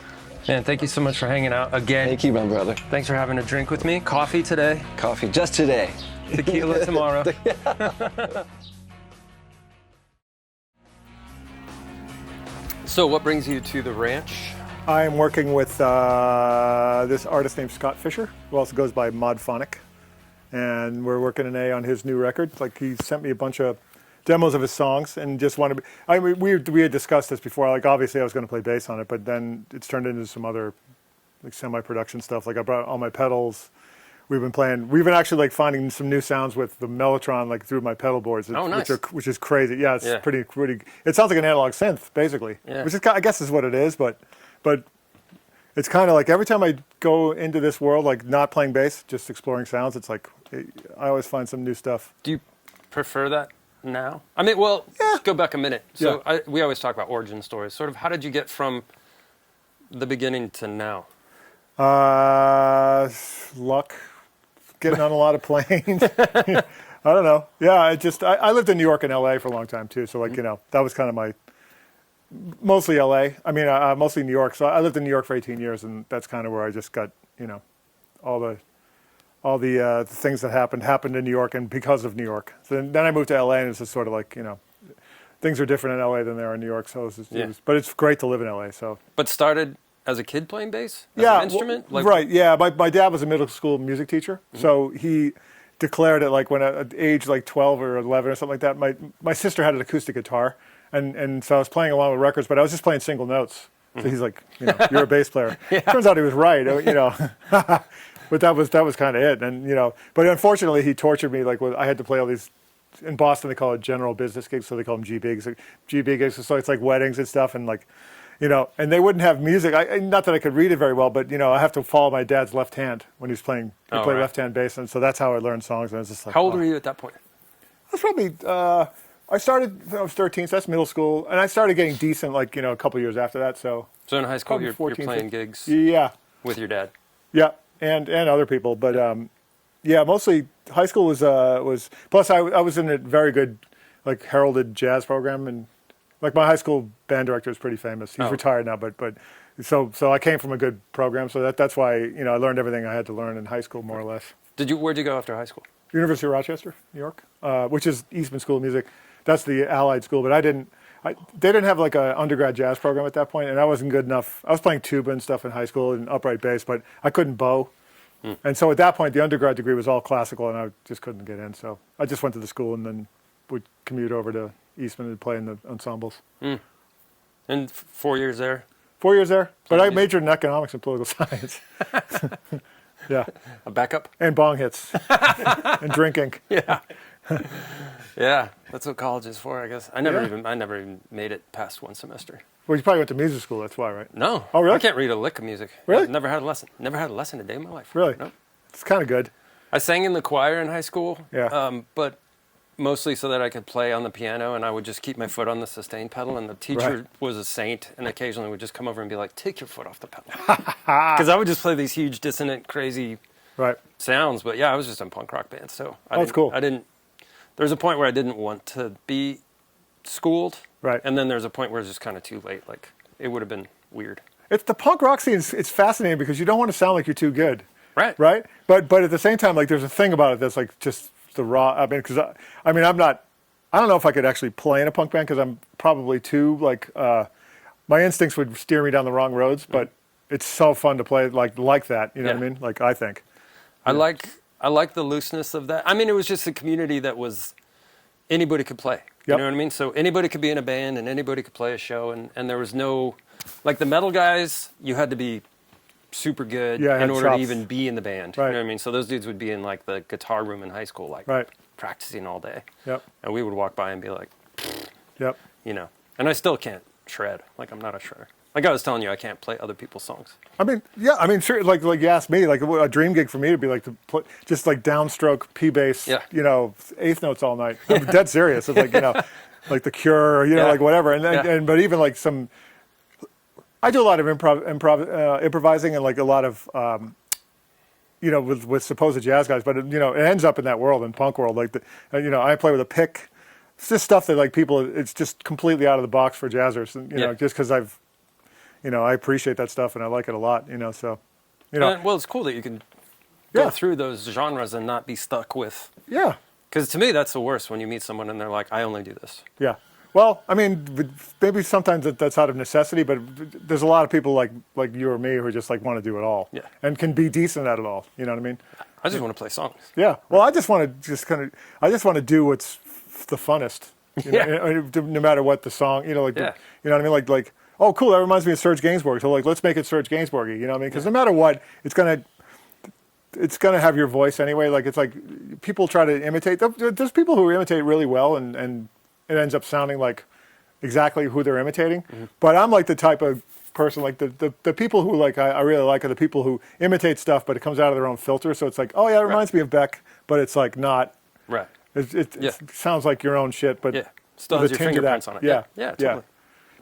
Man, thank you so much for hanging out again. Thank you, my brother. Thanks for having a drink with me. Coffee today, Coffee just today. tequila tomorrow. So what brings you to the ranch? I am working with this artist named Scott Fisher, who also goes by Modphonic. And we're working an A on his new record. Like, he sent me a bunch of demos of his songs and just wanted to be, I mean, we had discussed this before. Like, obviously I was going to play bass on it, but then it's turned into some other like semi-production stuff. Like, I brought all my pedals. We've been actually like finding some new sounds with the Mellotron, like through my pedal boards, nice. which is crazy. Yeah, it's pretty. It sounds like an analog synth, basically, which is, I guess, is what it is. But it's kind of like every time I go into this world, like not playing bass, just exploring sounds. It's like I always find some new stuff. Do you prefer that now? I mean, well, let's go back a minute. So we always talk about origin stories. Sort of, how did you get from the beginning to now? Luck. Getting on a lot of planes. I don't know. Yeah, I lived in New York and LA for a long time too. So like, that was kind of my, mostly LA. I mean, mostly New York. So I lived in New York for 18 years, and that's kind of where I just got, all the things that happened in New York, and because of New York. So then I moved to LA, and it's just sort of like, things are different in LA than they are in New York. So but it's great to live in LA. So. But started as a kid playing bass? As an instrument? Right, yeah. My dad was a middle school music teacher, so he declared it like when at age like 12 or 11 or something like that. My sister had an acoustic guitar, and so I was playing along with records, but I was just playing single notes. So he's like, you're a bass player. Turns out he was right, but that was kind of it. And but unfortunately he tortured me. Like, I had to play all these. In Boston they call it general business gigs, so they call them GB gigs. So it's like weddings and stuff, and like. And they wouldn't have music. Not that I could read it very well, but I have to follow my dad's left hand when he's playing. He played left-hand bass, and so that's how I learned songs. And I was just like, how old were you at that point? I was probably. I started when I was 13, so that's middle school, and I stared getting decent, like a couple years after that. So in high school, you're 14, playing 15. gigs. Yeah. With your dad. Yeah, and other people, but mostly high school was. Plus, I was in a very good, like, heralded jazz program, and. Like, my high school band director is pretty famous. He's retired now, but so I came from a good program. So that's why I learned everything I had to learn in high school, more or less. Where'd you go after high school? University of Rochester, New York, which is Eastman School of Music. That's the allied school, but they didn't have like an undergrad jazz program at that point, and I wasn't good enough. I was playing tuba and stuff in high school and upright bass, but I couldn't bow. And so at that point, the undergrad degree was all classical, and I just couldn't get in. So I just went to the school and then would commute over to Eastman and play in the ensembles. And 4 years there? 4 years there, but I majored in economics and political science. Yeah. A backup? And bong hits. And drinking. Yeah. Yeah, that's what college is for, I guess. I never even made it past one semester. Well, you probably went to music school, that's why, right? No. Oh, really? I can't read a lick of music. Really? Never had a lesson. Never had a lesson a day in my life. Really? No. It's kind of good. I sang in the choir in high school. Yeah. But mostly so that I could play on the piano, and I would just keep my foot on the sustain pedal, and the teacher was a saint, and occasionally would just come over and be like, take your foot off the pedal. Because I would just play these huge, dissonant, crazy sounds. But yeah, I was just in punk rock bands, so that's cool. There was a point where I didn't want to be schooled, and then there's a point where it's just kind of too late. Like, it would have been weird. It's the punk rock scene. It's fascinating because you don't want to sound like you're too good. Right. But at the same time, like, there's a thing about it that's like just the raw. I mean, because I don't know if I could actually play in a punk band because I'm probably too like my instincts would steer me down the wrong roads, but it's so fun to play like that. You know what I mean? Like I think. I like the looseness of that. I mean, it was just a community that was anybody could play. You know what I mean? So anybody could be in a band and anybody could play a show, and there was no, like the metal guys, you had to be super good in order to even be in the band. Right. You know what I mean? So those dudes would be in like the guitar room in high school, like practicing all day. Yep. And we would walk by and be like, Yep. you know, and I still can't shred. Like I'm not a shredder. Like I was telling you, I can't play other people's songs. I mean, yeah, I mean, sure. Like you asked me, like a dream gig for me would be like to play just like downstroke P bass, you know, eighth notes all night. I'm dead serious. It's like, you know, like The Cure, you know, like whatever. And but even like some, I do a lot of improvising and like a lot of, you know, with supposed jazz guys. But you know, it ends up in that world, in punk world. Like you know, I play with a pick. It's just stuff that like people. It's just completely out of the box for jazzers. And, you know, just because you know, I appreciate that stuff and I like it a lot, you know, so, you know. Well, it's cool that you can go through those genres and not be stuck with. Yeah. Because to me, that's the worst when you meet someone and they're like, I only do this. Yeah. Well, I mean, maybe sometimes that's out of necessity, but there's a lot of people like you or me who just like want to do it all. Yeah. And can be decent at it all. You know what I mean? I just want to play songs. Yeah. Well, I just want to I just want to do what's the funnest. You know, no matter what the song, you know, like, you know what I mean? Like, oh, cool, that reminds me of Serge Gainsbourg. So, like, let's make it Serge Gainsbourg-y, you know what I mean? Because no matter what, it's gonna have your voice anyway. Like, it's like people try to imitate. There's people who imitate really well, and it ends up sounding like exactly who they're imitating. Mm-hmm. But I'm like the type of person, like the people who like I really like are the people who imitate stuff, but it comes out of their own filter. So it's like, oh yeah, it reminds me of Beck, but it's like not. Right. It sounds like your own shit, but still has your fingerprints on it. Yeah, totally.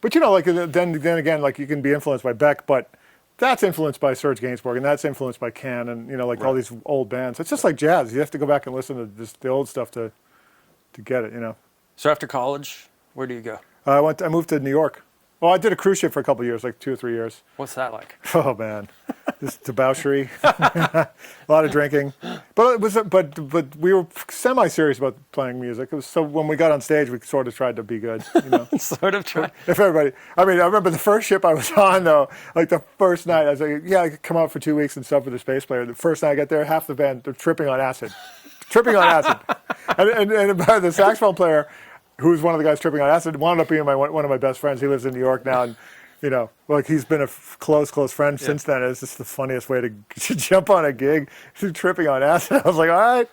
But you know, like then again, like you can be influenced by Beck, but that's influenced by Serge Gainsbourg, and that's influenced by Can, and you know, like all these old bands. It's just like jazz. You have to go back and listen to just the old stuff to get it. You know. So after college, where do you go? I moved to New York. Well, I did a cruise ship for a couple of years, like 2 or 3 years. What's that like? Oh man, just debauchery, a lot of drinking. But it was, but we were semi-serious about playing music. It was so when we got on stage, we sort of tried to be good. You know, sort of tried. If everybody, I mean, I remember the first ship I was on though. Like the first night, I was like, yeah, I could come out for 2 weeks and sub for the space player. The first night I got there, half the band they're tripping on acid, and the saxophone player, who was one of the guys tripping on acid, wound up being one of my best friends. He lives in New York now, and you know, like he's been a close friend since then. It's just the funniest way to jump on a gig, tripping on acid. I was like, all right,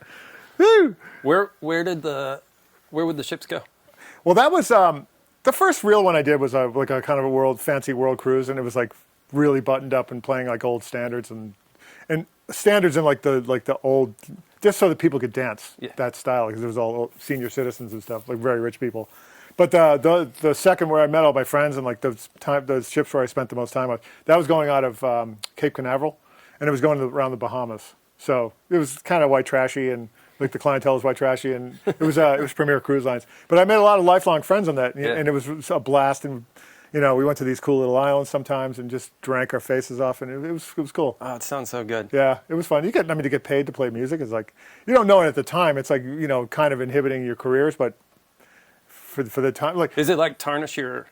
woo. Where would the ships go? Well, that was the first real one I did was like a kind of a fancy world cruise, and it was like really buttoned up and playing like old standards and standards in like the old. Just so that people could dance that style, because it was all senior citizens and stuff, like very rich people. But the second where I met all my friends and like those ships where I spent the most time on, that was going out of Cape Canaveral, and it was going around the Bahamas. So it was kind of white trashy, and like the clientele was white trashy, and it was Premier Cruise Lines. But I made a lot of lifelong friends on that, and it was a blast. And you know, we went to these cool little islands sometimes and just drank our faces off, and it was cool. Oh, it sounds so good. Yeah, it was fun. To get paid to play music is like, you don't know it at the time. It's like, you know, kind of inhibiting your careers, but for the time, like. Is it like tarnish your?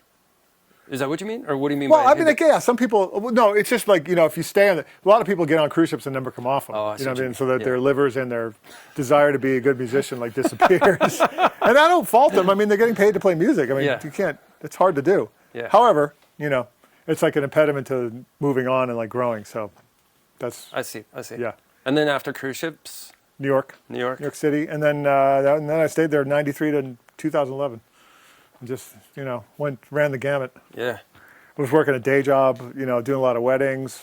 Is that what you mean, or what do you mean? Well, I mean, like, yeah, some people. No, it's just like, you know, if you stay on a lot of people get on cruise ships and never come off them. Oh, I see you know what I mean? mean. So that their livers and their desire to be a good musician like disappears. And I don't fault them. I mean, they're getting paid to play music. I mean, you can't. It's hard to do. Yeah. However, you know, it's like an impediment to moving on and like growing. So that's. I see. Yeah. And then after cruise ships. New York City, and then I stayed there 93 to 2011. And just, you know, ran the gamut. Yeah. I was working a day job, you know, doing a lot of weddings,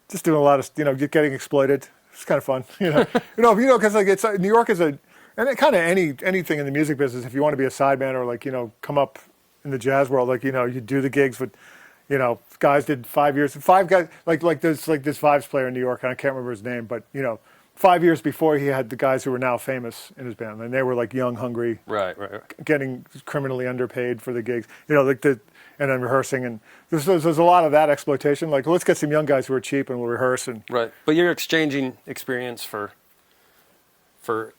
just doing a lot of, you know, getting exploited. It's kind of fun, you know, because like it's New York is and kind of anything in the music business. If you want to be a sideman or like, you know, come up in the jazz world, like, you know, you do the gigs with, you know, guys did 5 years, 5 guys like this vibes player in New York, and I can't remember his name, but you know, 5 years before he had the guys who were now famous in his band, and they were like young, hungry, right, getting criminally underpaid for the gigs, you know, like and then rehearsing, and there's a lot of that exploitation. Like, let's get some young guys who are cheap and will rehearse and right. But you're exchanging experience for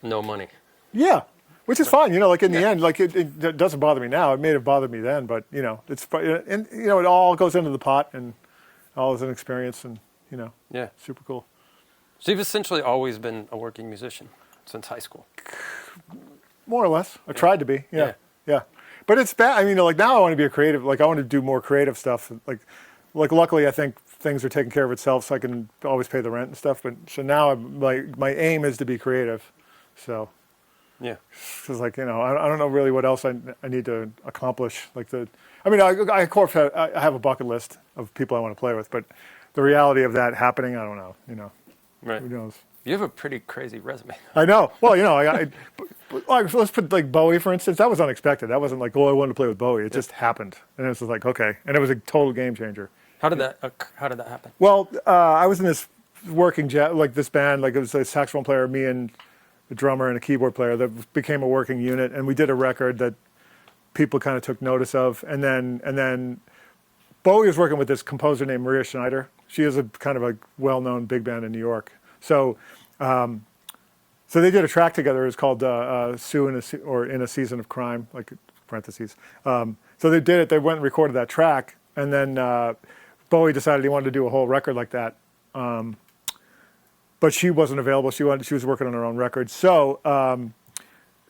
no money. Yeah. Which is fine, like in the end, like it doesn't bother me now. It may have bothered me then, but it's and it all goes into the pot, and all is an experience, and Yeah. super cool. So you've essentially always been a working musician since high school. More or less, I tried to be, Yeah. yeah. But it's bad. I mean, like now I want to be a creative. Like I want to do more creative stuff. Like luckily I think things are taking care of itself, so I can always pay the rent and stuff. But so now my aim is to be creative. So. Yeah. Because I don't know really what else I need to accomplish. I of course I have a bucket list of people I want to play with, but the reality of that happening, I don't know. Right. Who knows? You have a pretty crazy resume. I know. Well, let's put like Bowie for instance. That was unexpected. That wasn't like, I wanted to play with Bowie. It just happened, and it was just like, okay, and it was a total game changer. How did that happen? Well, I was in this working this band. Like it was a saxophone player, me and a drummer and a keyboard player that became a working unit, and we did a record that people kind of took notice of, and then Bowie was working with this composer named Maria Schneider. She is a kind of a well-known big band in New York. So they did a track together. It was called "Sue in a Season of Crime," like parentheses. So they did it. They went and recorded that track, and then Bowie decided he wanted to do a whole record like that. But she wasn't available. She was working on her own record. So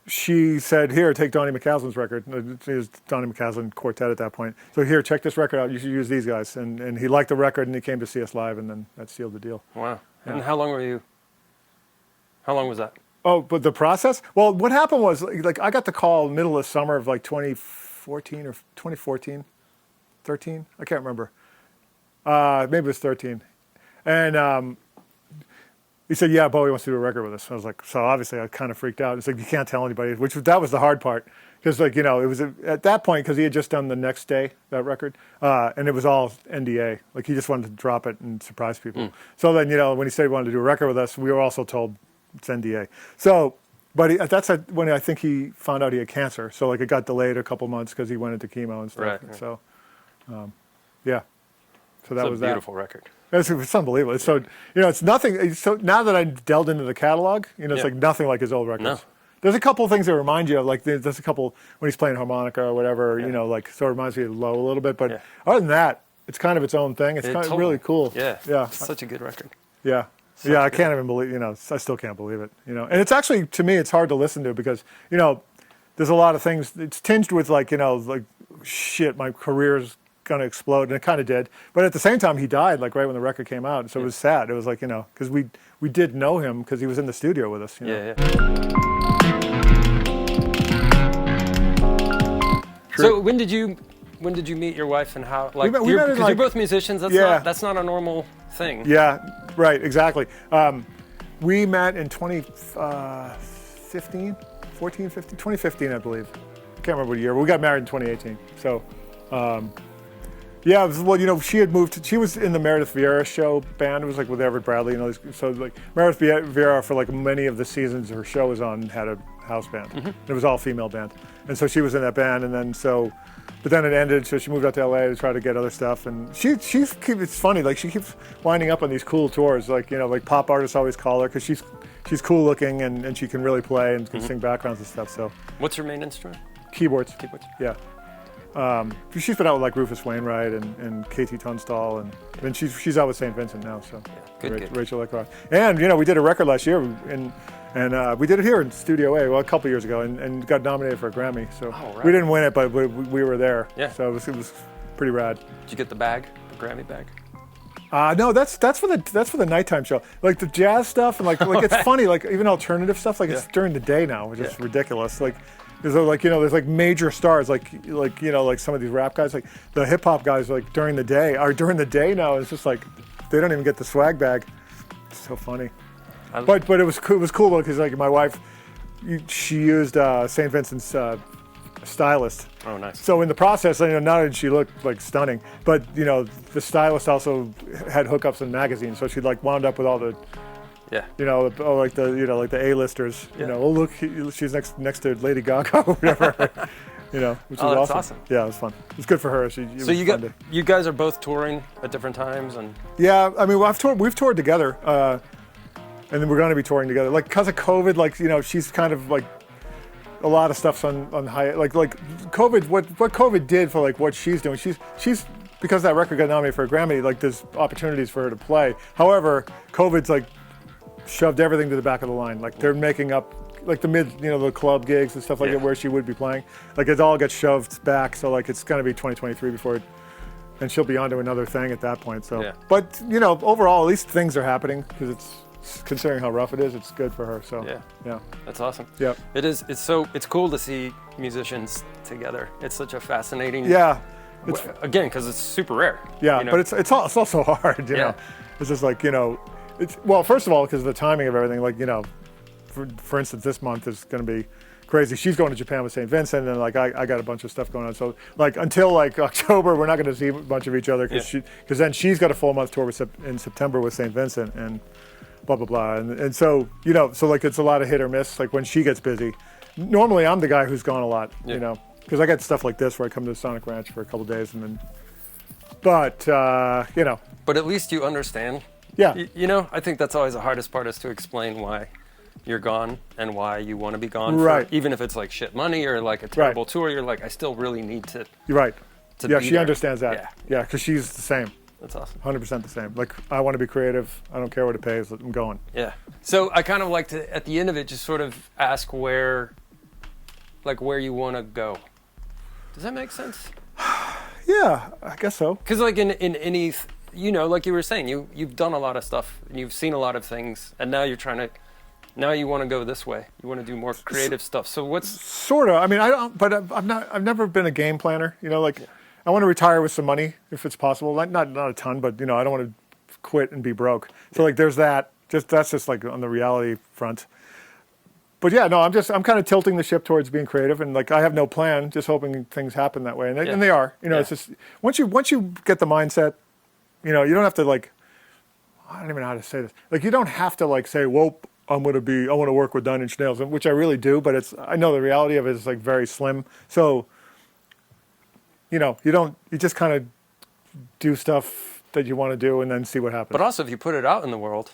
she said, "Here, take Donnie McCaslin's record." It was Donnie McCaslin Quartet at that point. So here, check this record out. You should use these guys. And he liked the record, and he came to see us live, and then that sealed the deal. Wow. Yeah. And how long was that? Oh, but the process? Well, what happened was, like I got the call middle of summer of like 2014 or 2014, 13. I can't remember. Maybe it was 13. And he said, "Yeah, Bowie wants to do a record with us." I was like, so obviously I kind of freaked out. It's like, you can't tell anybody, that was the hard part. Because it was at that point, because he had just done The Next Day, that record, and it was all NDA. Like he just wanted to drop it and surprise people. So then, when he said he wanted to do a record with us, we were also told it's NDA. So, but that's when I think he found out he had cancer. So like it got delayed a couple months because he went into chemo and stuff. Right. So, yeah. So that was a beautiful record. It's unbelievable. So it's nothing. So now that I delved into the catalog, it's like nothing like his old records. No. There's a couple of things that remind you of, like there's a couple when he's playing harmonica or whatever, so it reminds me of Low a little bit. But other than that, it's kind of its own thing. It's kind of really cool. Yeah. Yeah. It's such a good record. Yeah. I can't even believe, I still can't believe it, And it's actually, to me, it's hard to listen to because, there's a lot of things. It's tinged with like shit, my career's going to explode, and it kind of did. But at the same time, he died like right when the record came out, so it was sad. It was like because we did know him because he was in the studio with us. Yeah. So when did you meet your wife, and how? Like, we met because you're both musicians. That's not a normal thing. Yeah, right, exactly. We met in 2015, 2015, I believe. I can't remember what year. We got married in 2018. So. Yeah, she had moved. She was in the Meredith Vieira show band. It was like with Everett Bradley, So like Meredith Vieira, for like many of the seasons her show was on, had a house band. Mm-hmm. It was all female band, and so she was in that band. And then but then it ended. So she moved out to LA to try to get other stuff. And it's funny. Like she keeps winding up on these cool tours. Like like pop artists always call her because she's cool looking and she can really play and can sing backgrounds and stuff. So what's her main instrument? Keyboards. Yeah. She's been out with like Rufus Wainwright and KT Tunstall, and she's out with St. Vincent now. So good. Rachel Eckroth. And we did a record last year, and we did it here in Studio A, a couple years ago, and got nominated for a Grammy. So we didn't win it, but we were there. Yeah. So it was pretty rad. Did you get the bag, the Grammy bag? No, that's for the nighttime show. Like the jazz stuff and like it's funny, like even alternative stuff. Like it's during the day now, which is ridiculous. Like. There's there's like major stars like some of these rap guys, like the hip hop guys, like during the day now. It's just like they don't even get the swag bag. It's so funny. But it was cool though, because like my wife, she used St. Vincent's stylist. Oh, nice. So in the process, not only did she look like stunning, but the stylist also had hookups in magazines, so she like wound up with all the. Yeah. Like the A-listers. Yeah. Oh look, she's next to Lady Gaga or whatever. Which was awesome. Yeah, it was fun. It was good for her. You guys are both touring at different times, and. Yeah, I mean, we've toured together, and then we're going to be touring together. Like because of COVID, like she's kind of like a lot of stuff's on high. Like COVID. What COVID did for like what she's doing. She's because that record got nominated for a Grammy. Like there's opportunities for her to play. However, COVID's like shoved everything to the back of the line. Like they're making up like the club gigs and stuff like that where she would be playing. Like it all gets shoved back. So like it's gonna be 2023 before. And she'll be on to another thing at that point. So, but overall, at least things are happening because it's considering how rough it is. It's good for her. So, yeah, that's awesome. Yeah, it is. It's cool to see musicians together. It's such a fascinating. Yeah, again because it's super rare. Yeah, but it's also hard. You know, it's just like it's first of all because of the timing of everything. Like for instance, this month is going to be crazy. She's going to Japan with St. Vincent, and like I got a bunch of stuff going on. So like until like October, we're not going to see a bunch of each other because then she's got a full month tour in September with St. Vincent and blah blah blah. And so so like it's a lot of hit or miss. Like when she gets busy, normally I'm the guy who's gone a lot. Because I got stuff like this where I come to Sonic Ranch for a couple of days and then. But But at least you understand. Yeah. I think that's always the hardest part is to explain why you're gone and why you want to be gone. Right. Even if it's like shit money or like a terrible tour, you're like, I still really need to. You're right. To she understands that. Yeah, because she's the same. That's awesome. 100% the same. Like, I want to be creative. I don't care what it pays. I'm going. Yeah. So I kind of like to, at the end of it, just sort of ask where you want to go. Does that make sense? Yeah, I guess so. Because like in any, like you were saying, you've done a lot of stuff and you've seen a lot of things, and now you're trying to. Now you want to go this way. You want to do more creative stuff. So what's sort of? I mean, I don't. But I'm not. I've never been a game planner. I want to retire with some money if it's possible. Like not a ton, but I don't want to quit and be broke. So like, there's that. That's just like on the reality front. But yeah, no, I'm kind of tilting the ship towards being creative, and like I have no plan, just hoping things happen that way, and they are. It's just once you get the mindset, you don't have to like. I don't even know how to say this. Like you don't have to like say, "Whoa, I want to work with 9 Inch Nails," which I really do, but I know the reality of it is like very slim. So, you just kind of do stuff that you want to do and then see what happens. But also, if you put it out in the world,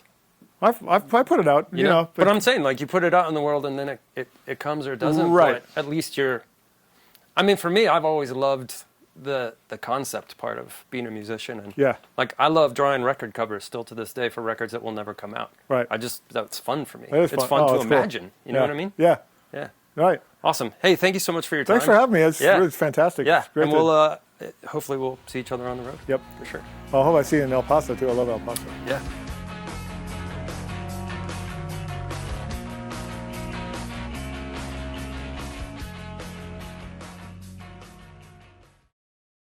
I put it out, you know. But I'm saying, like, you put it out in the world and then it comes or it doesn't. Right. But at least I mean, for me, I've always loved the concept part of being a musician, and like I love drawing record covers still to this day for records that will never come out. Right. That's fun for me. It's fun to it's imagine. Cool. You know what I mean? Yeah. Yeah. Right. Awesome. Hey, thank you so much for your time. Thanks for having me. It's fantastic. Yeah. It's great and hopefully we'll see each other on the road. Yep. For sure. I hope I see you in El Paso too. I love El Paso. Yeah.